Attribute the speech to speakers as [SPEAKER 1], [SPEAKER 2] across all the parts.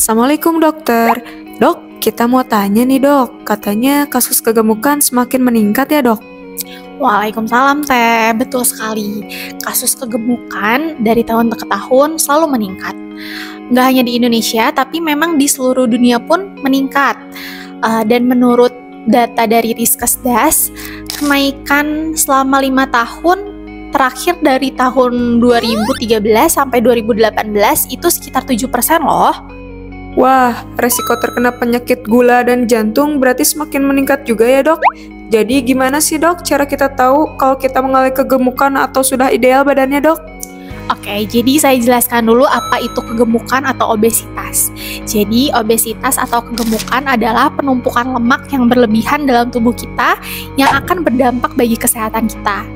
[SPEAKER 1] Assalamualaikum dokter. Dok, kita mau tanya nih dok, katanya kasus kegemukan semakin meningkat ya dok?
[SPEAKER 2] Waalaikumsalam Teh, betul sekali. Kasus kegemukan dari tahun ke tahun selalu meningkat. Nggak hanya di Indonesia, tapi memang di seluruh dunia pun meningkat. Dan menurut data dari Riskesdas, kenaikan selama 5 tahun terakhir dari tahun 2013 sampai 2018 itu sekitar 7% loh.
[SPEAKER 1] Wah, resiko terkena penyakit gula dan jantung berarti semakin meningkat juga ya dok? Jadi gimana sih dok cara kita tahu kalau kita mengalami kegemukan atau sudah ideal badannya dok?
[SPEAKER 2] Oke, jadi saya jelaskan dulu apa itu kegemukan atau obesitas. Jadi, obesitas atau kegemukan adalah penumpukan lemak yang berlebihan dalam tubuh kita yang akan berdampak bagi kesehatan kita.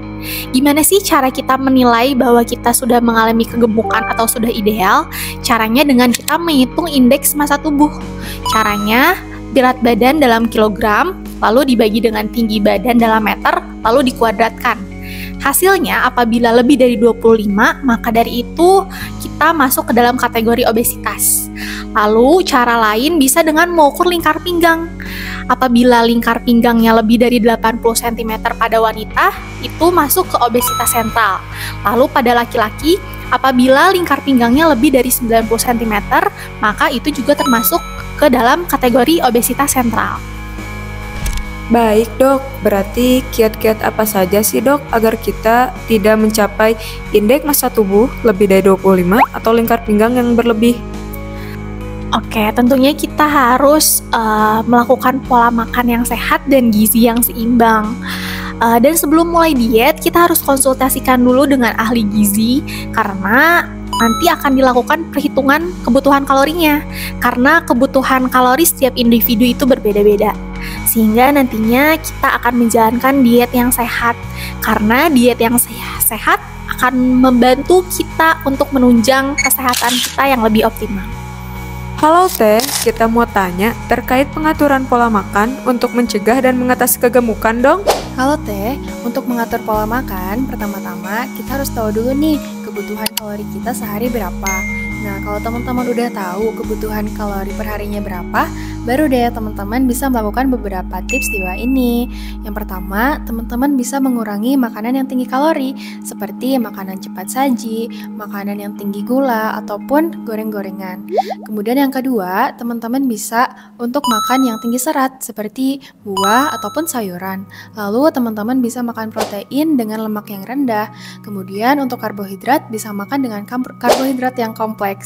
[SPEAKER 2] Gimana sih cara kita menilai bahwa kita sudah mengalami kegemukan atau sudah ideal? Caranya dengan kita menghitung indeks massa tubuh. Caranya, berat badan dalam kilogram, lalu dibagi dengan tinggi badan dalam meter, lalu dikuadratkan. Hasilnya apabila lebih dari 25, maka dari itu kita masuk ke dalam kategori obesitas. Lalu cara lain bisa dengan mengukur lingkar pinggang. Apabila lingkar pinggangnya lebih dari 80 cm pada wanita, itu masuk ke obesitas sentral. Lalu pada laki-laki, apabila lingkar pinggangnya lebih dari 90 cm, maka itu juga termasuk ke dalam kategori obesitas sentral.
[SPEAKER 1] Baik dok, berarti kiat-kiat apa saja sih dok agar kita tidak mencapai indeks massa tubuh lebih dari 25 atau lingkar pinggang yang berlebih?
[SPEAKER 2] Oke, tentunya kita harus melakukan pola makan yang sehat dan gizi yang seimbang. Dan sebelum mulai diet, kita harus konsultasikan dulu dengan ahli gizi karena nanti akan dilakukan perhitungan kebutuhan kalorinya. Karena kebutuhan kalori setiap individu itu berbeda-beda. Sehingga nantinya kita akan menjalankan diet yang sehat. Karena diet yang sehat akan membantu kita untuk menunjang kesehatan kita yang lebih optimal.
[SPEAKER 1] Halo Teh, kita mau tanya terkait pengaturan pola makan untuk mencegah dan mengatasi kegemukan dong.
[SPEAKER 3] Halo Teh, untuk mengatur pola makan, pertama-tama kita harus tahu dulu nih kebutuhan kalori kita sehari berapa. Nah, kalau teman-teman udah tahu kebutuhan kalori perharinya berapa, baru deh teman-teman bisa melakukan beberapa tips di bawah ini. Yang pertama, teman-teman bisa mengurangi makanan yang tinggi kalori, seperti makanan cepat saji, makanan yang tinggi gula, ataupun goreng-gorengan. Kemudian yang kedua, teman-teman bisa untuk makan yang tinggi serat, seperti buah ataupun sayuran. Lalu teman-teman bisa makan protein dengan lemak yang rendah. Kemudian untuk karbohidrat bisa makan dengan karbohidrat yang kompleks.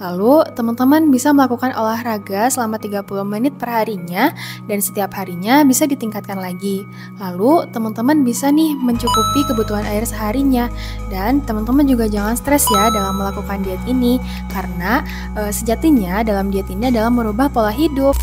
[SPEAKER 3] Lalu teman-teman bisa melakukan olahraga selama 30 menit per harinya dan setiap harinya bisa ditingkatkan lagi. Lalu teman-teman bisa nih mencukupi kebutuhan air seharinya. Dan teman-teman juga jangan stres ya dalam melakukan diet ini karena sejatinya dalam diet ini adalah merubah pola hidup.